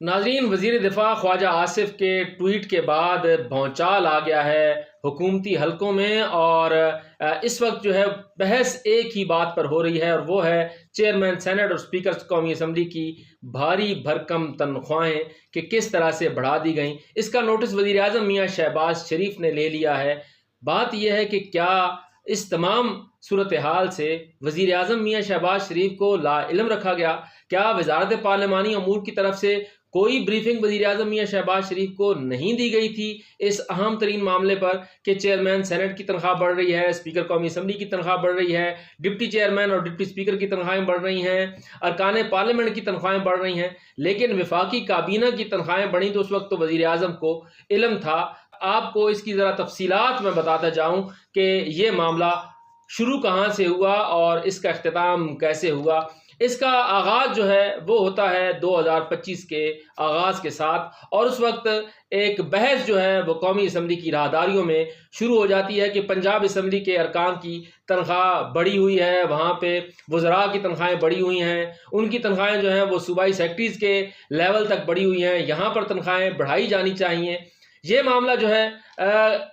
नाजरीन, वजीर दिफा ख्वाजा आसिफ के ट्वीट के बाद भौचाल आ गया है हुकूमती हलकों में। और इस वक्त जो है बहस एक ही बात पर हो रही है, और वो है चेयरमैन सेनेट और स्पीकर कौमी असम्बली की भारी भरकम तनख्वाहें कि किस तरह से बढ़ा दी गई। इसका नोटिस वजीर आज़म मियाँ शहबाज शरीफ ने ले लिया है। बात यह है कि क्या इस तमाम सूरत हाल से वजीर आज़म मियाँ शहबाज शरीफ को लाइल्म रखा गया? क्या वजारत पार्लिमानी अमूर की तरफ से कोई ब्रीफिंग वज़ीर आज़म मियाँ शहबाज शरीफ को नहीं दी गई थी इस अहम तरीन मामले पर कि चेयरमैन सेनेट की तनख्वाह बढ़ रही है, स्पीकर कौमी असम्बली की तनख्वाह बढ़ रही है, डिप्टी चेयरमैन और डिप्टी स्पीकर की तनख्वाहें बढ़ रही हैं, अरकान पार्लियामेंट की तनख्वाहें बढ़ रही हैं, लेकिन वफाकी काबीना की तनख्वाहें बढ़ी तो उस वक्त तो वज़ीर आज़म को इल्म था। आपको इसकी ज़रा तफसीलात में बताता जाऊँ कि ये मामला शुरू कहाँ से हुआ और इसका अख्तिताम कैसे हुआ। इसका आगाज़ जो है वो होता है 2025 के आगाज़ के साथ, और उस वक्त एक बहस जो है वो कौमी असम्बली की राहदारियों में शुरू हो जाती है कि पंजाब असम्बली के अरकान की तनख्वाह बढ़ी हुई है, वहाँ पे वज़रा की तनख्वाहें बढ़ी हुई हैं, उनकी तनख्वाहें जो हैं वो सूबाई सेक्रेटरीज़ के लेवल तक बढ़ी हुई हैं, यहाँ पर तनख्वाहें बढ़ाई जानी चाहिए। ये मामला जो है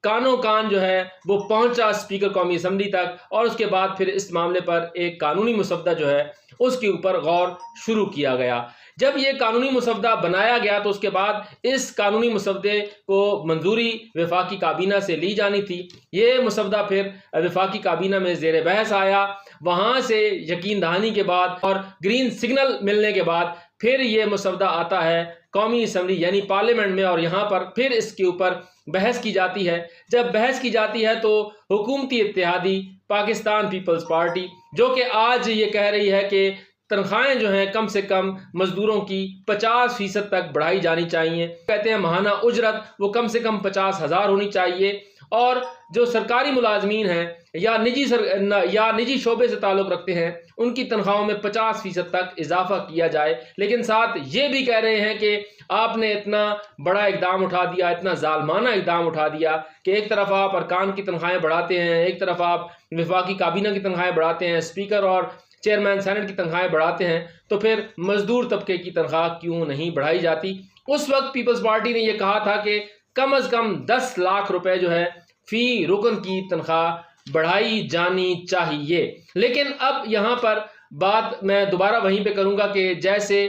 कानो कान जो है वो पहुंचा स्पीकर कौमी असम्बली तक, और उसके बाद फिर इस मामले पर एक कानूनी मुसवदा जो है उसके ऊपर गौर शुरू किया गया। जब ये कानूनी मुसवदा बनाया गया तो उसके बाद इस कानूनी मुसवदे को मंजूरी वफाकी काबीना से ली जानी थी। ये मुसवदा फिर वफाकी काबीना में ज़ेर बहस आया, वहाँ से यकीन दहानी के बाद और ग्रीन सिग्नल मिलने के बाद फिर ये मुसवदा आता है कौमी असम्बली यानी पार्लियामेंट में, और यहाँ पर फिर इसके ऊपर बहस की जाती है। जब बहस की जाती है तो हुकूमती इत्तेहादी पाकिस्तान पीपल्स पार्टी जो कि आज ये कह रही है कि तनख्वाहें जो हैं कम से कम मजदूरों की 50% तक बढ़ाई जानी चाहिए। कहते हैं महाना उजरत वो कम से कम 50,000 होनी चाहिए, और जो सरकारी मुलाजमीन हैं या निजी शोबे से ताल्लुक़ रखते हैं उनकी तनख्वाहों में 50% तक इजाफा किया जाए। लेकिन साथ ये भी कह रहे हैं कि आपने इतना बड़ा इकदाम उठा दिया, इतना जालमाना इकदाम उठा दिया कि एक तरफ आप अरकान की तनख्वाहें बढ़ाते हैं, एक तरफ आप वफाकी काबीना की तनख्वाहें बढ़ाते हैं, स्पीकर और चेयरमैन सेनेट की तनख्वाहें बढ़ाते हैं, तो फिर मजदूर तबके की तनख्वाह क्यों नहीं बढ़ाई जाती? उस वक्त पीपल्स पार्टी ने यह कहा था कि कम अज़ कम 10 लाख रुपए जो है फी रुकन की तनख्वाह बढ़ाई जानी चाहिए। लेकिन अब यहाँ पर बात मैं दोबारा वहीं पे करूँगा कि जैसे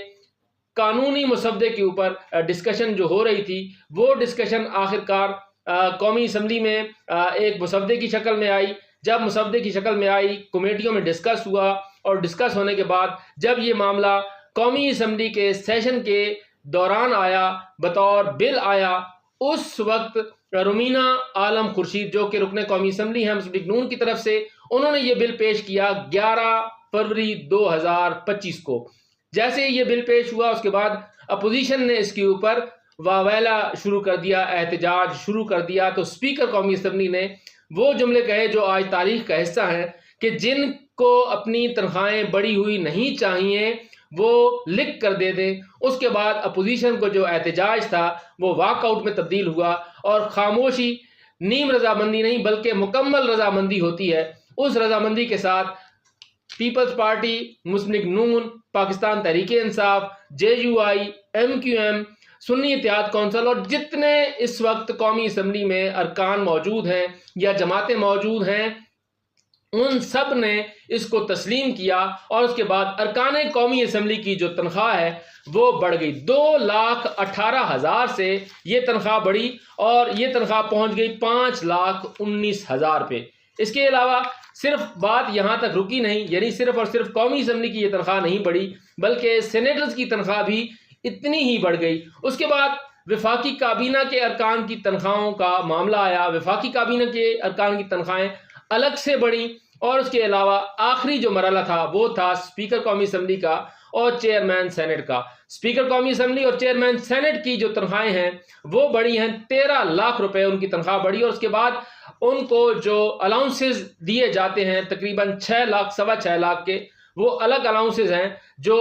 कानूनी मुसवदे के ऊपर डिस्कशन जो हो रही थी वो डिस्कशन आखिरकार कौमी असम्बली में एक मुसवदे की शक्ल में आई। जब मुसवदे की शक्ल में आई, कमेटियों में डिस्कस हुआ, और डिस्कस होने के बाद जब ये मामला कौमी असम्बली के सेशन के दौरान आया, बतौर बिल आया, उस वक्त रुमीना आलम खुर्शीद जो कि रुकने कौमी असम्बली हैं मुस्लिम लीग नून की तरफ से, उन्होंने ये बिल पेश किया 11 फरवरी 2025 को। जैसे ये बिल पेश हुआ उसके बाद अपोजिशन ने इसके ऊपर वावेला शुरू कर दिया, एहतजाज शुरू कर दिया। तो स्पीकर कौमी असम्बली ने वो जुमले कहे जो आज तारीख का हिस्सा हैं कि जिनको अपनी तनख्वाहें बढ़ी हुई नहीं चाहिए वो लिख कर दे दें। उसके बाद अपोजिशन को जो एहतजाज था वो वॉकआउट में तब्दील हुआ, और खामोशी नीम रजामंदी नहीं बल्कि मुकम्मल रजामंदी होती है। उस रजामंदी के साथ पीपल्स पार्टी, मुस्लिम लीग नून, पाकिस्तान तहरीक इंसाफ, JUI, MQM, सुन्नी इत्तेहाद कौंसिल और जितने इस वक्त कौमी असम्बली में अरकान मौजूद हैं या जमातें मौजूद हैं, उन सब ने इसको तस्लीम किया। और उसके बाद अरकान कौमी असम्बली की जो तनख्वाह है वो बढ़ गई 2,18,000 से ये तनख्वाह बढ़ी, और ये तनख्वाह पहुंच गई 5,19,000 पे। इसके अलावा सिर्फ बात यहाँ तक रुकी नहीं, यानी सिर्फ और सिर्फ कौमी असम्बली की ये तनख्वाह नहीं बढ़ी बल्कि सेनेटर्स की तनख्वाह भी इतनी ही बढ़ गई। उसके बाद वफाकी काबीना के अरकान की तनख्वाहों का मामला आया, वफाकी काबीना के अरकान की तनख्वाहें अलग से बढ़ी, और उसके अलावा आखिरी जो मरहला था वो था स्पीकर कौमी असम्बली का और चेयरमैन सेनेट का। स्पीकर कौमी असम्बली और चेयरमैन सेनेट की जो तनख्वाहें हैं वो बढ़ी हैं 13 लाख रुपए उनकी तनख्वाह बढ़ी, और उसके बाद उनको जो अलाउंसेस दिए जाते हैं तकरीबन 6 लाख, 6.25 लाख के, वो अलग अलाउंसेस हैं जो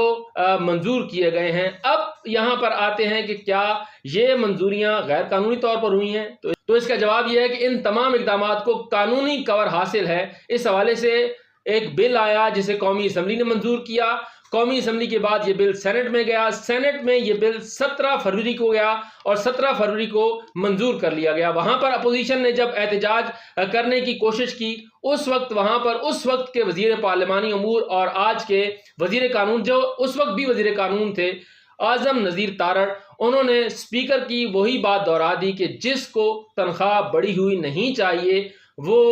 मंजूर किए गए हैं। अब यहाँ पर आते हैं कि क्या ये मंजूरियाँ गैर कानूनी तौर पर हुई हैं? तो इसका जवाब यह है कि इन तमाम इक़दामात को कानूनी कवर हासिल है। इस हवाले से एक बिल आया जिसे कौमी असम्बली ने मंजूर किया, قومی اسمبلی کے بعد یہ بل سینٹ میں گیا، سینٹ میں یہ بل 17 فروری کو گیا اور 17 فروری کو منظور کر لیا گیا۔ وہاں پر اپوزیشن نے جب احتجاج کرنے کی کوشش کی، اس وقت وہاں پر اس وقت کے وزیر پارلیمانی امور اور آج کے وزیر قانون، جو اس وقت بھی وزیر قانون تھے، اعظم نذیر تارڑ، انہوں نے اسپیکر کی وہی بات دہرا دی کہ جس کو تنخواہ بڑھی ہوئی نہیں چاہیے وہ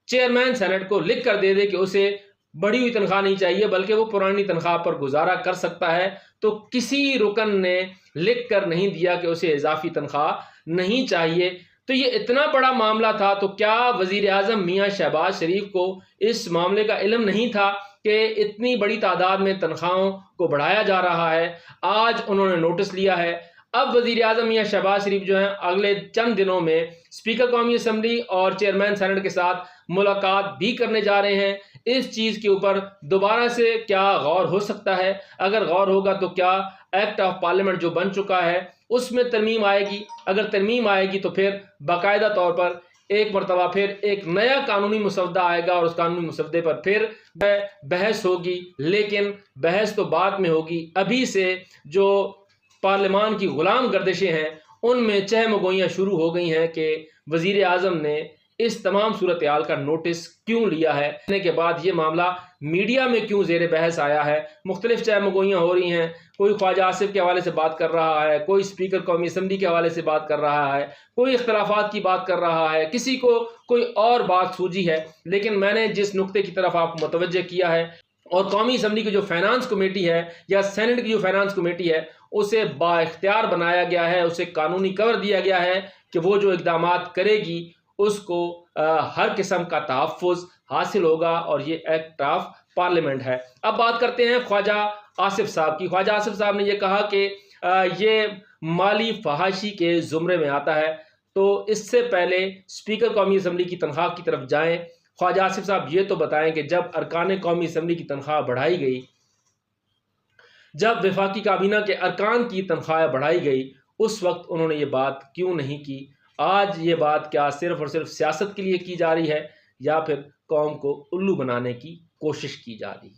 چیئرمین سینٹ کو لکھ کر دے دے کہ اسے بڑھی ہوئی تنخواہ نہیں چاہیے بلکہ وہ پرانی تنخواہ پر گزارا کر سکتا ہے۔ تو کسی رکن نے لکھ کر نہیں دیا کہ اسے اضافی تنخواہ نہیں چاہیے۔ تو یہ اتنا بڑا معاملہ تھا، تو کیا وزیر اعظم میاں شہباز شریف کو اس معاملے کا علم نہیں تھا کہ اتنی بڑی تعداد میں تنخواہوں کو بڑھایا جا رہا ہے؟ آج انہوں نے نوٹس لیا ہے۔ اب وزیر اعظم میاں شہباز شریف جو ہیں اگلے چند دنوں میں اسپیکر قومی اسمبلی اور چیئرمین سینٹ کے ساتھ ملاقات بھی کرنے جا رہے ہیں۔ اس چیز کے اوپر دوبارہ سے کیا غور ہو سکتا ہے؟ اگر غور ہوگا تو کیا ایکٹ آف پارلیمنٹ جو بن چکا ہے اس میں ترمیم آئے گی؟ اگر ترمیم آئے گی تو پھر باقاعدہ طور پر ایک مرتبہ پھر ایک نیا قانونی مسودہ آئے گا اور اس قانونی مسودے پر پھر بحث ہوگی، لیکن بحث تو بعد میں ہوگی۔ ابھی سے جو پارلیمان کی غلام گردشیں ہیں ان میں چہم گوئیاں شروع ہو گئی ہیں کہ وزیر اعظم نے اس تمام صورتحال کا نوٹس کیوں لیا ہے، لینے کے بعد یہ معاملہ میڈیا میں کیوں زیر بحث آیا ہے۔ مختلف چہم گوئیاں ہو رہی ہیں، کوئی خواجہ آصف کے حوالے سے بات کر رہا ہے، کوئی اسپیکر قومی اسمبلی کے حوالے سے بات کر رہا ہے، کوئی اختلافات کی بات کر رہا ہے، کسی کو کوئی اور بات سوجی ہے۔ لیکن میں نے جس نقطے کی طرف آپ کو متوجہ کیا ہے، اور قومی اسمبلی کی جو فائنانس کمیٹی ہے یا سینٹ کی جو فائنانس کمیٹی ہے اسے با اختیار بنایا گیا ہے، اسے قانونی کور دیا گیا ہے کہ وہ جو اقدامات کرے گی اس کو ہر قسم کا تحفظ حاصل ہوگا، اور یہ ایکٹ آف پارلیمنٹ ہے۔ اب بات کرتے ہیں خواجہ آصف صاحب کی۔ خواجہ آصف صاحب نے یہ کہا کہ یہ مالی فحاشی کے زمرے میں آتا ہے۔ تو اس سے پہلے اسپیکر قومی اسمبلی کی تنخواہ کی طرف جائیں، خواجہ آصف صاحب یہ تو بتائیں کہ جب ارکان قومی اسمبلی کی تنخواہ بڑھائی گئی، جب وفاقی کابینہ کے ارکان کی تنخواہ بڑھائی گئی، اس وقت انہوں نے یہ بات کیوں نہیں کی؟ آج یہ بات کیا صرف اور صرف سیاست کے لیے کی جا رہی ہے یا پھر قوم کو الو بنانے کی کوشش کی جا رہی ہے؟